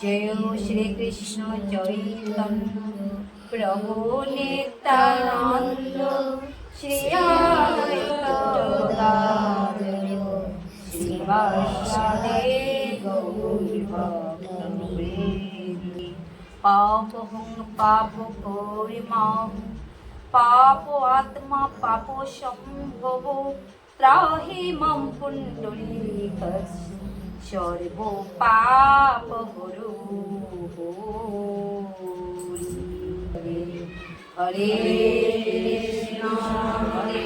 জয় শ্রীকৃষ্ণ চৈতন্য প্রভু নিত্যানন্দ শ্রী অদ্বৈত শ্রীবাসাদে গৌর ভক্তবৃন্দ। পাপহং পাপ পরিমাহ পাপ আত্মা পাপ সম্ভব ত্রাহি মাম পুণ্ডরীকাক্ষ সর্ব পাপ গুরু। হরে কৃষ্ণ হরে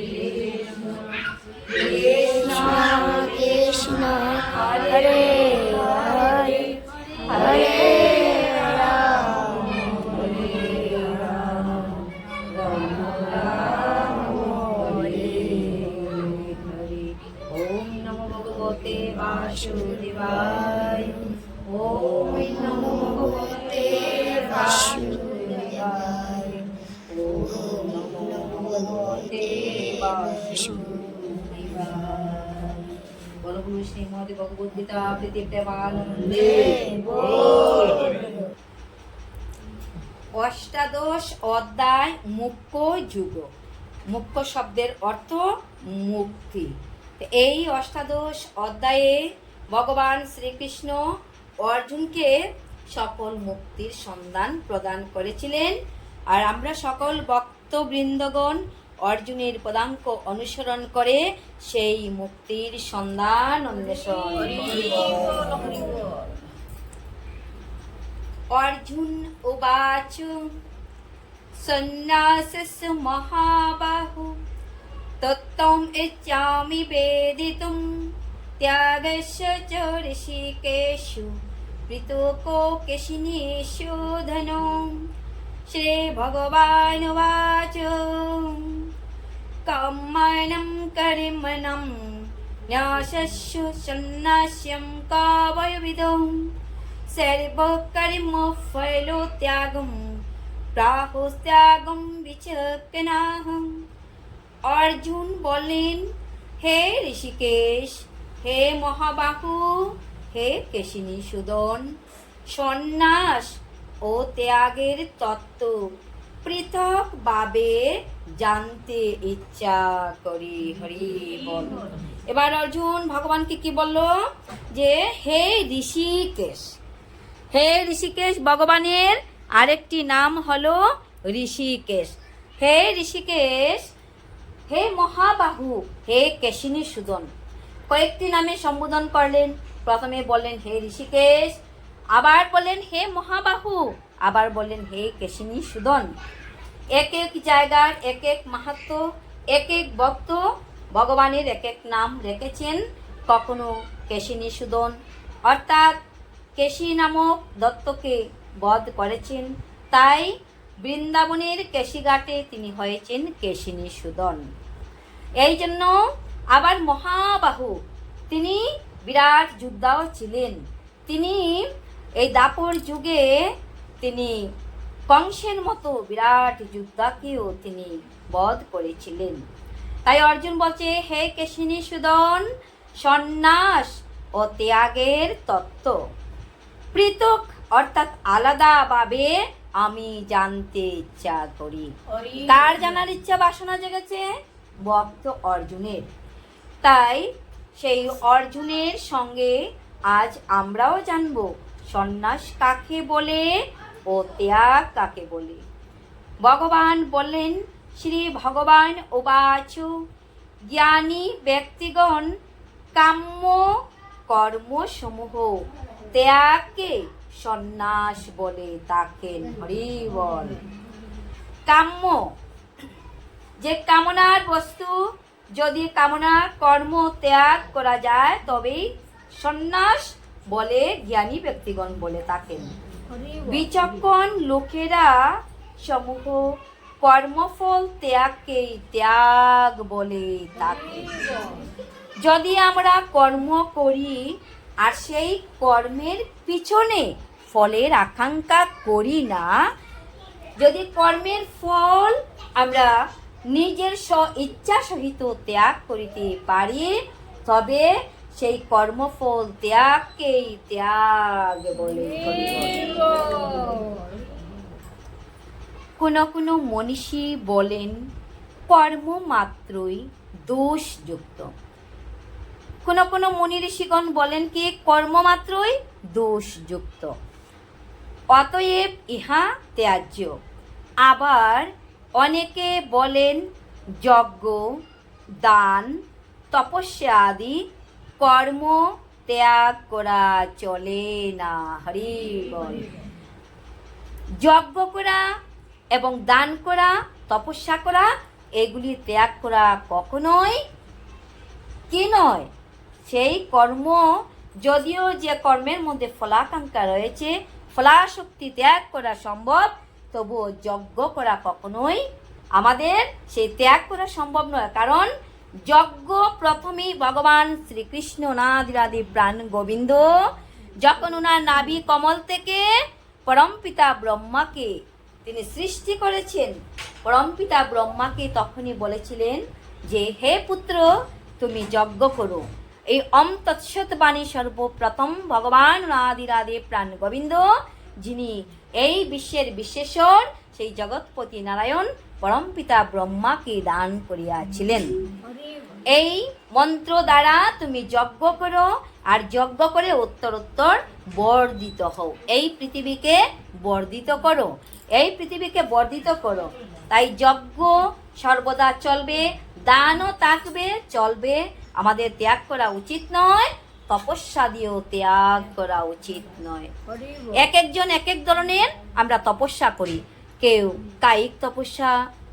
কৃষ্ণ কৃষ্ণ কৃষ্ণ হরে হরে হরে রাম হরে রাম রাম রাম হরে হরে। ওম নমো ভগবতে বাসুদেবায়। ওম নমো ভগবতে বাসুদেবায়। ওম নমো ভগবতে বাসুদেবায়। বলো গুরু শ্রীমদ্ ভগবদ্ গীতা প্রীতি প্রেমানন্দে বল। অষ্টাদশ অধ্যায় মুখ্য যুগ। মুখ্য শব্দের অর্থ মুক্তি। এই অষ্টাদশ অধ্যায়ে ভগবান শ্রীকৃষ্ণ অর্জুনকে সকল মুক্তির সন্ধান প্রদান করেছিলেন। আর আমরা সকল ভক্তবৃন্দগণ অর্জুনের পদাঙ্ক অনুসরণ করে সেই মুক্তির সন্ধান অন্বেষণ। অর্জুন উবাচ সন্ন্যাসস্য মহাবাহু তত্ত্বম ইচ্ছামি বেদিতুম ত্যাগস্য চ ঋষিকেষু পৃথুকো কেশিনীষু ধনম। শ্রী ভগবানুবাচ কাম্যनं কর্মণं ন্যাসস্য সন্ন্যাস্যং কাবয়বিদং সর্বকর্মফলত্যাগং প্রাহুস্ত্যাগং বিচক্ষণাঃ। অর্জুন বললেন, হে ঋষিকেশ, হে মহাবাহু, হে কেশিনীসূদন, সন্ন্যাস ও ত্যাগের তত্ত্ব পৃথকভাবে জানতে ইচ্ছা করি। হরি বল। এবার অর্জুন ভগবানকে কি বলল? যে হে ঋষিকেশ। হে ঋষিকেশ ভগবানের আরেকটি নাম হলো ঋষিকেশ। হে ঋষিকেশ, হে মহাবাহু, হে কেশিনীসূদন। কয়েকটি নামে সম্বোধন করলেন। প্রথমে বললেন হে ঋষিকেশ, আবার বললেন হে মহাবাহু, আবার বললেন হে কেশিনীসূদন। এক এক জায়গার এক এক মাহাত্ম্য, এক এক ভক্ত ভগবানের এক এক নাম রেখেছেন। কখনো কেশিনীসূদন অর্থাৎ কেশী নামক দত্তকে বধ করেছেন, তাই বৃন্দাবনের কেশীঘাটে তিনি হয়েছেন কেশিনীসূদন। এই জন্য আবার মহাবাহু, তিনি বিরাট যোদ্ধাও ছিলেন। তিনি এই দাপর যুগে তিনি কংসের মতো বিরাট যোদ্ধাকেও তিনি বধ করেছিলেন। তাই অর্জুন বলছে, হে কেশিনীসূদন, সন্ন্যাস ও ত্যাগের তত্ত্ব পৃথক অর্থাৎ আলাদাভাবে আমি জানতে ইচ্ছা করি। কার জানার ইচ্ছা বাসনা জেগেছে? ভক্ত অর্জুনের। তাই সেই অর্জুনের সঙ্গে আজ আমরাও জানব সন্ন্যাস কাকে বলে ও ত্যাগ কাকে বলে। ভগবান বললেন, শ্রী ভগবান উবাচ জ্ঞানী ব্যক্তিগণ কাম্য কর্মসমূহ ত্যাগকে সন্ন্যাস বলে থাকেন। হরি বল। কাম্য যে কামনার বস্তু, যদি কামনা কর্ম ত্যাগ করা যায় তবেই সন্ন্যাস বলে জ্ঞানী ব্যক্তিগণ বলে থাকেন। বিচক্ষণ লোকেরা সমূহ কর্মফল ত্যাগকেই ত্যাগ বলে থাকে। যদি আমরা কর্ম করি আর সেই কর্মের পিছনে ফলের আকাঙ্ক্ষা করি না, যদি কর্মের ফল আমরা নিজের স্ব ইচ্ছা সহিত ত্যাগ করিতে পারি, তবে সেই কর্মফল ত্যাগকেই ত্যাগ বলে। কোনো মনীষী বলেন কর্ম মাত্রই দোষযুক্ত। কোনো মুনি ঋষিগণ বলেন কি কর্ম মাত্রই দোষযুক্ত, অতএব ইহা ত্যায্য। আবার অনেকে বলেন যজ্ঞ, দান, তপস্যা আদি কর্ম ত্যাগ করা চলে না। হরি বল। যজ্ঞ করা এবং দান করা, তপস্যা করা, এগুলি ত্যাগ করা কখনোই কি নয়। সেই কর্ম, যদিও যে কর্মের মধ্যে ফলাকাঙ্ক্ষা রয়েছে, ফলাশক্তি ত্যাগ করা সম্ভব, তবুও যজ্ঞ করা কখনোই আমাদের সেই ত্যাগ করা সম্ভব নয়। কারণ যজ্ঞ প্রথমেই ভগবান শ্রীকৃষ্ণ অনাদিরাদি প্রাণ গোবিন্দ যখন ওনার নাভি কমল থেকে পরমপিতা ব্রহ্মাকে তিনি সৃষ্টি করেছেন, পরমপিতা ব্রহ্মাকে তখনই বলেছিলেন যে হে পুত্র তুমি যজ্ঞ করো। এই অম তৎসৎ বাণী সর্বপ্রথম ভগবান অনাদিরাদি প্রাণ গোবিন্দ, যিনি এই বিশ্বের বিশ্বেশ্বর, সেই জগৎপতি নারায়ণ পরমপিতা ব্রহ্মাকে দান করিয়াছিলেন। এই মন্ত্র দ্বারা তুমি যজ্ঞ করো, আর যজ্ঞ করে উত্তরোত্তর বর্ধিত হও। এই পৃথিবীকে বর্ধিত করো, এই পৃথিবীকে বর্ধিত করো। তাই যজ্ঞ সর্বদা চলবে, দানও থাকবে, চলবে। আমাদের ত্যাগ করা উচিত নয়, তপস্যা দিয়েও ত্যাগ করা উচিত নয়। এক একজন এক এক ধরনের আমরা তপস্যা করি। কেউ কায়িক তপস্যা,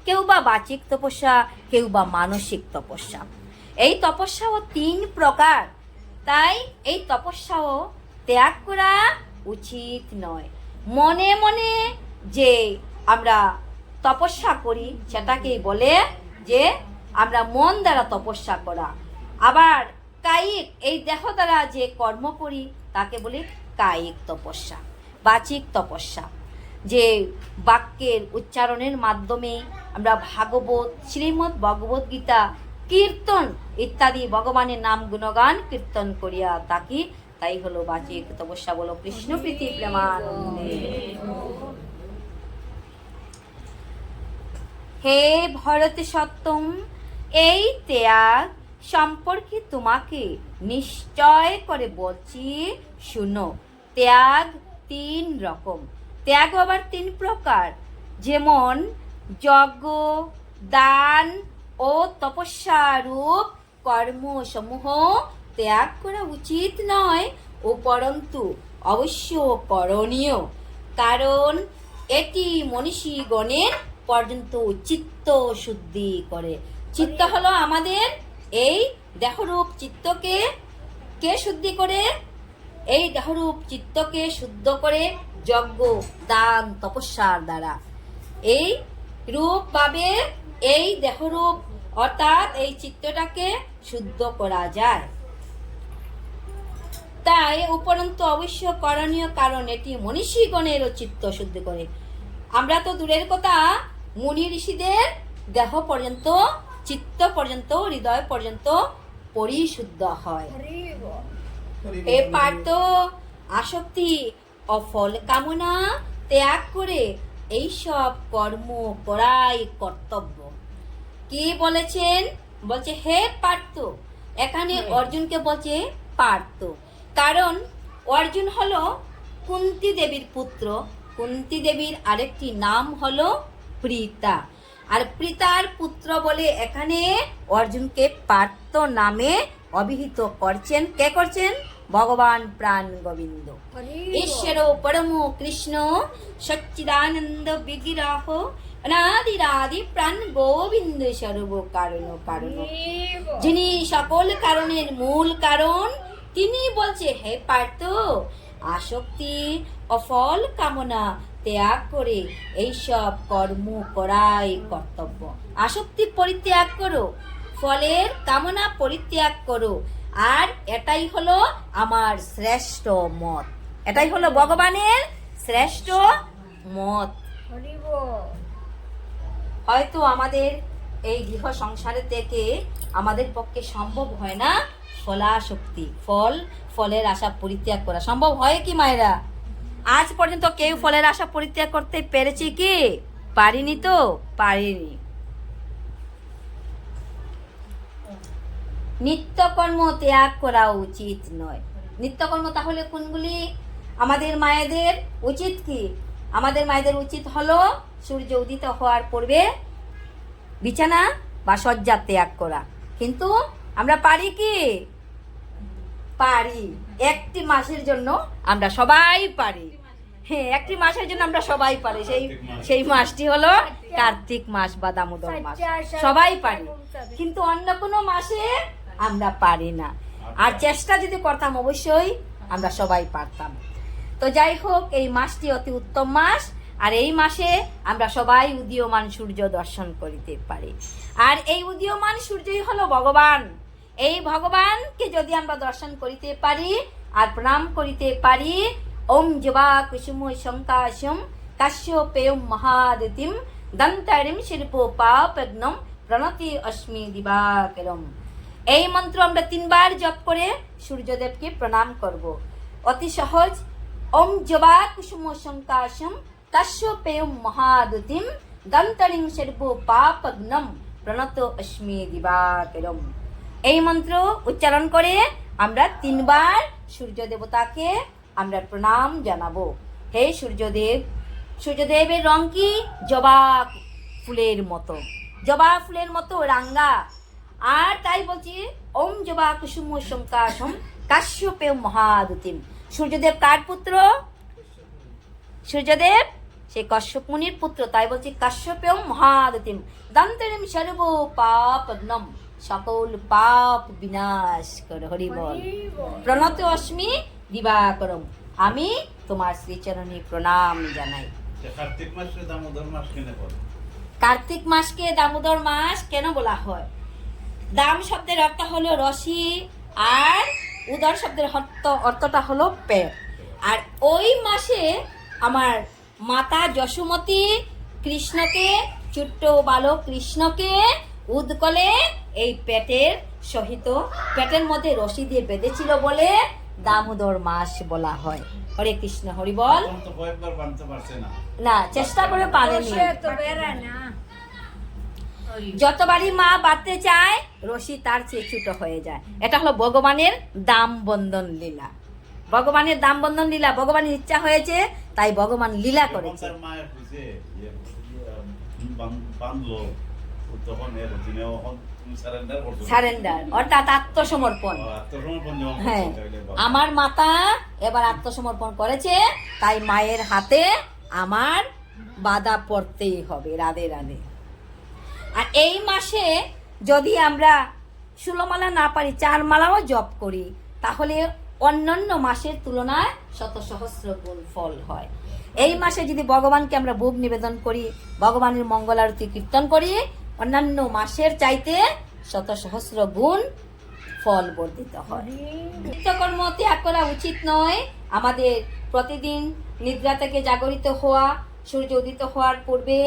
কেউ বা বাচিক তপস্যা, কেউ বা মানসিক তপস্যা। এই তপস্যাও 3 প্রকার। তাই এই তপস্যাও ত্যাগ করা উচিত নয়। মনে মনে যে আমরা তপস্যা করি সেটাকেই বলে যে আমরা মন দ্বারা তপস্যা করা। আবার কায়িক, এই দেহ দ্বারা যে কর্ম করি তাকে বলি কায়িক তপস্যা। বাচিক তপস্যা, যে বাক্যের উচ্চারণের মাধ্যমে আমরা ভাগবত, শ্রীমদ্ ভগবদ গীতা, কীর্তন ইত্যাদি ভগবানের নাম গুণগান কীর্তন করিয়া থাকি, তাই হলো বাচিক তপস্যা। বলো কৃষ্ণ প্রীতি প্রেমানন্দে। হে ভরত সত্যম, এই ত্যাগ সম্পর্কে তোমাকে নিশ্চয় করে বলছি, শুনো। ত্যাগ 3 রকম। ত্যাগ আবার 3 প্রকার। যেমন যজ্ঞ, দান ও তপস্যা রূপ কর্মসমূহ ত্যাগ করা উচিত নয়, উপরন্তু অবশ্য করণীয়। কারণ এটি মনীষীগণের পর্যন্ত চিত্ত শুদ্ধি করে। চিত্ত হলো আমাদের এই দেহরূপ চিত্তকে কে শুদ্ধি করে? এই দেহরূপ চিত্তকে শুদ্ধ করে যজ্ঞ, দান, তপস্যার দ্বারা। এই রূপ ভাবে এই দেহরূপ অর্থাৎ এই চিত্তটাকে শুদ্ধ করা যায়। তাই উপরন্তু অবশ্য করণীয়, কারণ এটি মনীষীগণেরও চিত্ত শুদ্ধ করে। আমরা তো দূরের কথা, মুনি ঋষিদের দেহ পর্যন্ত, চিত্ত পর্যন্ত, হৃদয় পর্যন্ত পরিশুদ্ধ হয়। হে পার্থ, আসক্তি ও ফল কামনা ত্যাগ করে এইসব কর্ম করাই কর্তব্য। কি বলেছেন? বলছে হে পার্থ। এখানে অর্জুনকে বলছে পার্থ, কারণ অর্জুন হলো কুন্তী দেবীর পুত্র। কুন্তী দেবীর আরেকটি নাম হলো প্রীতা। আর প্রীতার পুত্র বলে এখানে অর্জুনকে পার্থ নামে অভিহিত করছেন। কে করছেন? ভগবান প্রাণ গোবিন্দ, ঈশ্বর পরম কৃষ্ণ সচ্চিদানন্দ বিগ্রহ অনাদিরাদি প্রাণ গোবিন্দ সর্ব কারণ কারণ, যিনি সকল কারণের মূল কারণ। তিনি বলছে হে পার্থ, আসক্তি ও ফল কামনা ত্যাগ করে এইসব কর্ম করাই কর্তব্য। আসক্তি পরিত্যাগ করো, ফলের কামনা পরিত্যাগ করো, আর এটাই হলো আমার শ্রেষ্ঠ মত। এটাই হলো ভগবানের শ্রেষ্ঠ মত। হয়তো আমাদের এই গৃহ সংসারে থেকে আমাদের পক্ষে সম্ভব হয় না ফলাশক্তি, ফলের আশা পরিত্যাগ করা সম্ভব হয় কি মায়েরা? আজ পর্যন্ত কেউ ফলের আশা পরিত্যাগ করতে পেরেছি কি? পারিনি তো, পারিনি। নিত্যকর্ম ত্যাগ করা উচিত নয়। নিত্যকর্ম তাহলে কোনগুলি? আমাদের মায়েদের উচিত কি? আমাদের মায়েদের উচিত হলো সূর্য উদিত হওয়ার পূর্বে বিছানা বা শয্যা ত্যাগ করা। কিন্তু আমরা পারি কি? পারি। একটি মাসের জন্য আমরা সবাই পারি। হ্যাঁ, একটি মাসের জন্য আমরা সবাই পারি। সেই মাসটি হলো কার্তিক মাস বা দামোদর মাস। সবাই পারি, কিন্তু অন্য কোনো মাসে আমরা পারি না। আর চেষ্টা যদি করতাম অবশ্যই আমরা সবাই পারতাম। তো যাই হোক, এই মাসটি অতি উত্তম মাস, আর এই মাসে আমরা সবাই উদীয়মান সূর্য দর্শন করিতে পারি। আর এই উদীয়মান সূর্যই হলো ভগবান। এই ভগবানকে যদি আমরা দর্শন করিতে পারি আর প্রণাম করিতে পারি, ওম জবা কুসুম শঙ্কাশম কাশ্যপেয়ম মহাদিতিম দন্তারিম শিল্পোপাপগ্নম প্রণতি অস্মি দিবাকরম। এই মন্ত্র আমরা 3 বার জপ করে সূর্যদেবকে প্রণাম করব। অতি সহজ। ওম জবা কুসুম শঙ্কাশম কাশ্যপেয়ম মহাদিতিম দন্তারিম শিল্পোপাপগ্নম প্রণত অস্মি দিবাকরম। এই মন্ত্র উচ্চারণ করে আমরা 3 বার সূর্য দেবতাকে আমরা প্রণাম জানাবো। হে সূর্যদেব। সূর্যদেবের রং কি? জবা ফুলের মতো, জবা ফুলের মতো রাঙ্গা। আর তাই বলছি, ওম জবা কুসুম শঙ্কাশম কাশ্যপেয় মহাদুতিম। সূর্যদেব কার পুত্র? সূর্যদেব সেই কশ্যপ মুনির পুত্র, তাই বলছি কাশ্যপেয় মহাদুতিম দন্তরিম সর্ব পাপগ্নম, সকল পাপ বিনাশ কর। হরি বল। প্রণত অস্মি দিবাকরম। আমি তোমার শ্রীচরণে প্রণাম জানাই। কার্তিক মাসকে দামোদর মাস কেন বলে? কার্তিক মাসকে দামোদর মাস কেন বলা হয়? দাম শব্দের অর্থ হলো রশি, আর উদর শব্দের অর্থটা হলো পেট। আর ওই মাসে আমার মাতা যশোমতী কৃষ্ণকে, ছোট্ট বালক কৃষ্ণকে উদকলে এই পেটের সহিত, পেটের মধ্যে রশি দিয়ে বেঁধেছিল বলে দামোদর মাস বলা হয়। হরে কৃষ্ণ, হরি বল। না, চেষ্টা করে পারেনি। যতবারই মা বাঁধতে চায় রশি তার চেয়ে ছোট হয়ে যায়। এটা হলো ভগবানের দাম বন্ধন লীলা। ভগবানের দাম বন্ধন লীলা, ভগবানের ইচ্ছা হয়েছে তাই ভগবান লীলা করেছে। সারেন্ডার অর্থাৎ আত্মসমর্পণ। হ্যাঁ, আমার মাতা এবার আত্মসমর্পণ করেছে, তাই মায়ের হাতে আমার বাধা পড়তেই হবে। রাধে রাধে। আর এই মাসে যদি আমরা 16 মালা না পারি, 4 মালাও জপ করি, তাহলে অন্যান্য মাসের তুলনায় শত সহস্র গুণ ফল হয়। এই মাসে যদি ভগবানকে আমরা ভোগ নিবেদন করি, ভগবানের মঙ্গল আরতি কীর্তন করি, অন্যান্য মাসের চাইতে শত সহস্র গুণ ফল বর্ধিত হয়। নিত্যকর্ম ত্যাগ করা উচিত নয়। আমাদের প্রতিদিন নিদ্রা থেকে জাগরিত হওয়া, সূর্য উদিত হওয়ার পূর্বে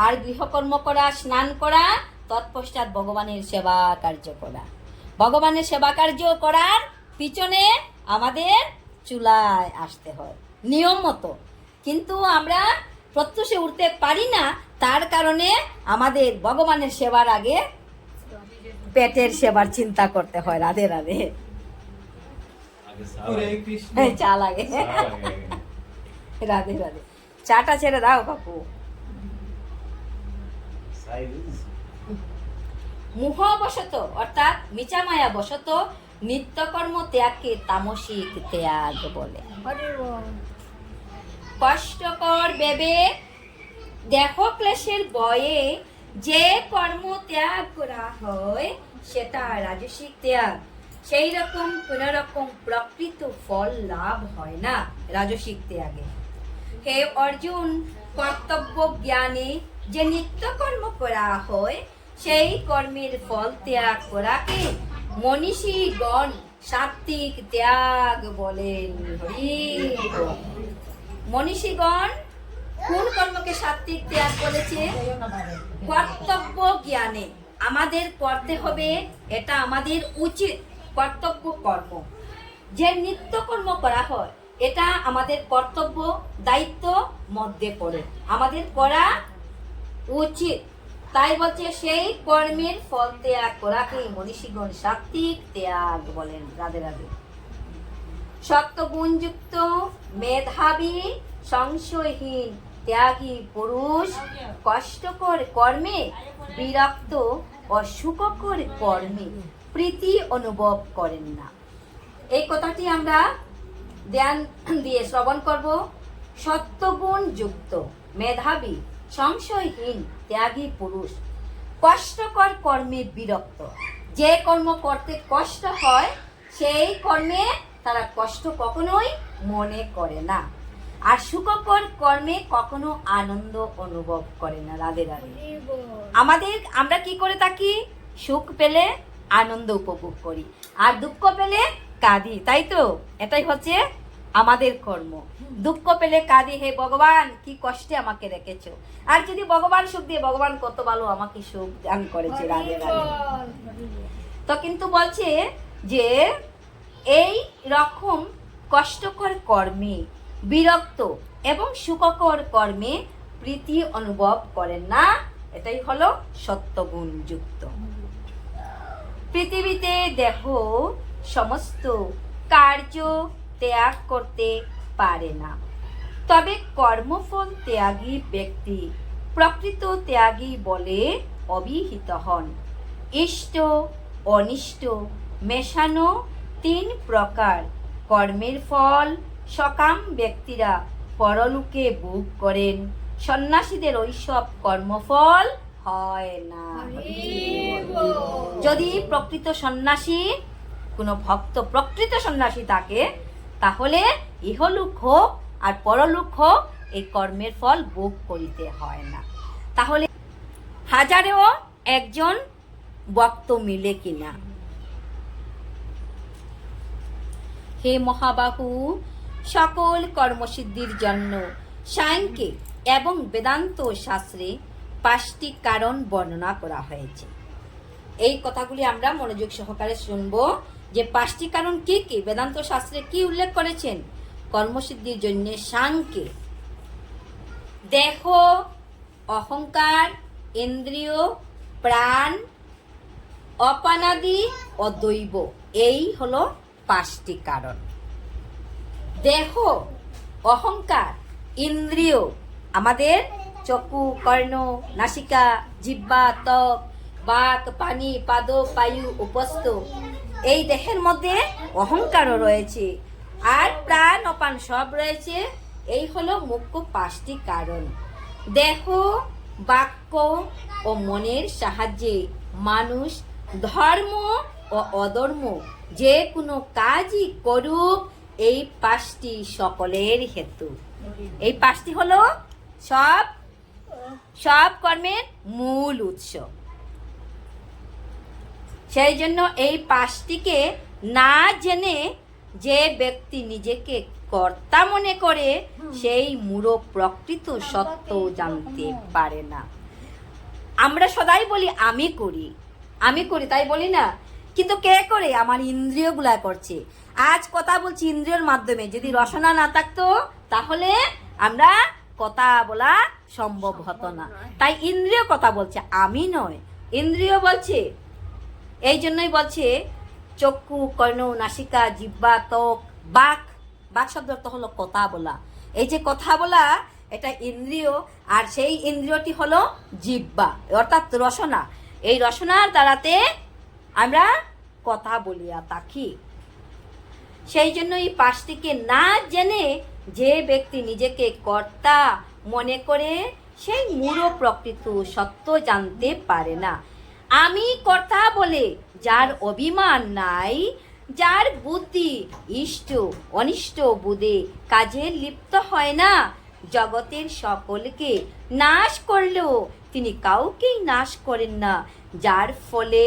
আর গৃহকর্ম করা, স্নান করা, তৎপশ্চাৎ ভগবানের সেবা কার্য করা। ভগবানের সেবা কার্য করার পিছনে আমাদের চুলায় আসতে হয় নিয়ম মতো, কিন্তু আমরা প্রত্যুষে উঠতে পারি না। তার কারণে আমাদের ভগবানের সেবার আগে পেটের সেবার চিন্তা করতে হয়। রাধে রাধে। চা লাগে। রাধে রাধে। চাটা ছেড়ে দাও কাকু। মোহবশত অর্থাৎ মিছা মায়া বশত নিত্যকর্ম ত্যাগকে তামসিক ত্যাগ বলে। কষ্টকর ভেবে দেহ ক্লেশের ভয়ে যে কর্ম ত্যাগ করা হয় সেটা রাজসিক ত্যাগ। সেই রকম কোন রকম প্রকৃত ফল লাভ হয় না রাজসিক ত্যাগে। হে অর্জুন, কর্তব্য জ্ঞানে যে নিত্য কর্ম করা হয় সেই কর্মের ফল ত্যাগ করাকে মনীষীগণ সাত্বিক ত্যাগ বলেন। মনীষীগণ কোন কর্মকে সাত্বিক ত্যাগ বলেছে? কর্তব্য জ্ঞানে আমাদের করতে হবে, এটা আমাদের উচিত কর্তব্য কর্ম। যে নিত্য কর্ম করা হয় এটা আমাদের কর্তব্য দায়িত্ব মধ্যে পড়ে, আমাদের করা উচিত। তাই বলছে সেই কর্মের ফল ত্যাগ করাকে মনীষীগণ সাত্বিক ত্যাগ বলেন। রাধে রাধে। সত্যগুণযুক্ত, মেধাবী, সংশয়হীন, ত্যাগী পুরুষ কষ্টকর কর্মে বিরক্ত ও সুখকর কর্মে প্রীতি অনুভব করেন না। এই কথাটি আমরা ধ্যান দিয়ে শ্রবণ করব। সত্যগুণযুক্ত, মেধাবী, সংশয়হীন, ত্যাগী পুরুষ কষ্টকর কর্মে বিরক্ত। যে কর্ম করতে কষ্ট হয় সেই কর্মে তারা কষ্ট কখনোই মনে করে না, আর সুখকর কর্মে কখনো আনন্দ অনুভব করে না। রাধে রাধে। আমরা কি করে থাকি? সুখ পেলে আনন্দ উপভোগ করি, আর দুঃখ পেলে কাঁদি, তাই তো? এটাই হচ্ছে আমাদের কর্ম। দুঃখ পেলে কাঁদি, হে ভগবান কি কষ্টে আমাকে রেখেছো। আর যদি ভগবান সুখ দিয়ে, ভগবান কত ভালো আমাকে সুখ দান করেছে। রাধে রাধে। তো কিন্তু বলছে যে এই রকম কষ্টকর কর্মে বিরক্ত এবং সুখকর কর্মে প্রীতি অনুভব করেন না, এটাই হলো সত্যগুণ যুক্ত। পৃথিবীতে দেখো সমস্ত কার্য ত্যাগ করতে পারে না, তবে কর্মফল ত্যাগী ব্যক্তি প্রকৃত ত্যাগী বলে অভিহিত হন। ইষ্ট অনিষ্ট মেশানো 3 প্রকার কর্মের ফল সকাম ব্যক্তিরা পরলোকে ভোগ করেন, সন্ন্যাসীদের ওইসব কর্মফল হয় না। যদি প্রকৃত সন্ন্যাসী, কোনো ভক্ত প্রকৃত সন্ন্যাসী থাকে, তাহলে ইহলোক হোক আর পরলোক হোক এই কর্মের ফল ভোগ করিতে হয় না। তাহলে হাজারেও একজন ভক্ত মিলে কিনা? হে মহাবাহু, সকল কর্মসিদ্ধির জন্য সাংখ্যে এবং বেদান্ত শাস্ত্রে 5টি কারণ বর্ণনা করা হয়েছে। এই কথাগুলি আমরা মনোযোগ সহকারে শুনব যে 5টি কারণ কি কি, বেদান্ত শাস্ত্রে কি উল্লেখ করেছেন কর্মসিদ্ধির জন্য। সাংখ্যে দেহ, অহংকার, ইন্দ্রিয়, প্রাণ, অপানাদি ও দৈব, এই হলো 5টি কারণ। দেহ, অহংকার, ইন্দ্রিয়, আমাদের চক্ষু, কর্ণ, নাসিকা, জিহ্বা, ত্বক, বাক, পানি, পাদ, পায়ু, উপস্থ, এই দেহের মধ্যে অহংকারও রয়েছে, আর প্রাণ অপান সব রয়েছে। এই হলো মুখ্য 5টি কারণ। দেহ, বাক্য ও মনের সাহায্যে মানুষ ধর্ম ও অধর্ম যে কোনো কাজই করুক, এই 5টি সকলের হেতু। এই 5টি হলো সব কর্মের মূল উৎস। সেই জন্য এই 5টিকে না জেনে যে ব্যক্তি নিজেকে কর্তা মনে করে সেই মূঢ় প্রকৃত সত্য জানতে পারে না। আমরা সদাই বলি আমি করি, তাই বলি না? কিন্তু কে করে? আমার ইন্দ্রিয়গুলা করছে। আজ কথা বলছি ইন্দ্রিয়র মাধ্যমে, যদি রসনা না থাকতো তাহলে আমরা কথা বলা সম্ভব হতো না। তাই ইন্দ্রিয় কথা বলছে, আমি নয়, ইন্দ্রিয় বলছে। এই জন্যই বলছে চক্ষু, কর্ণ, নাসিকা, জিহ্বা, ত্বক, বাক শব্দ অর্থ হলো কথা বলা। এই যে কথা বলা এটা ইন্দ্রিয়, আর সেই ইন্দ্রিয়টি হলো জিহ্বা অর্থাৎ রসনা। এই রসনার দ্বারাতে আমরা কথা বলিয়া থাকি। সেই জন্য এই 5টিকে না জেনে যে ব্যক্তি নিজেকে কর্তা মনে করে সেই মূঢ় প্রকৃত সত্য জানতে পারে না। আমি কর্তা বলে যার অভিমান নাই, যার বুদ্ধি ইষ্ট অনিষ্ট বোধে কাজে লিপ্ত হয় না, জগতের সকলকে নাশ করলেও তিনি কাউকেই নাশ করেন না, যার ফলে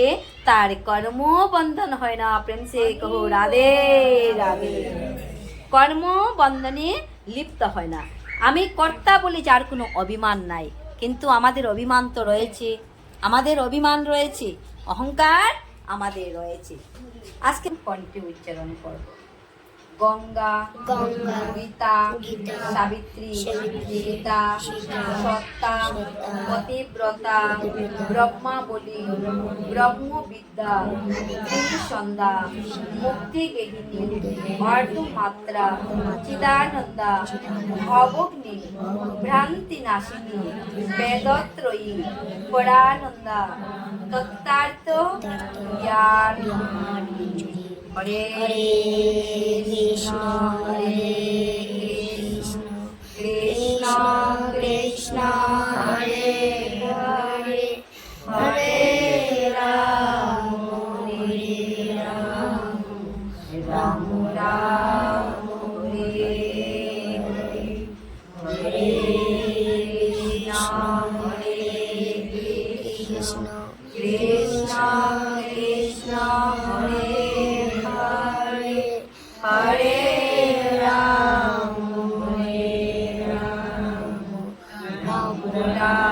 তার কর্ম বন্ধন হয় না। প্রেম সে কহো রাধে রাধে। কর্ম বন্ধনে লিপ্ত হয় না। আমি কর্তা বলে যার কোনো অভিমান নাই, কিন্তু আমাদের অভিমান তো রয়েছে, আমাদের অভিমান রয়েছে, অহংকার আমাদের রয়েছে। আজকে কণ্ঠে উচ্চারণ করব। গঙ্গা, গীতা, সাবিত্রী, সীতা, সত্তা, পতিব্রতা, ব্রহ্মাবলী, ব্রহ্মবিদ্যা, সন্ধ্যা, মুক্তি গেহিনী, অর্ধমাত্রা, চিদানন্দা, ভবগ্নি, ভ্রান্তি নাশিনী, বেদত্রয়ী, পরানন্দা, তত্ত্বার্থ জ্ঞান। হরে কৃষ্ণ হরে কৃষ্ণ কৃষ্ণ কৃষ্ণ হরে হরে হরে রাম হরে রাম রাম রাম হরে হরে হরে কৃষ্ণ হরে কৃষ্ণ কৃষ্ণ কৃষ্ণ হরে হরে হরে রাম রাম রাম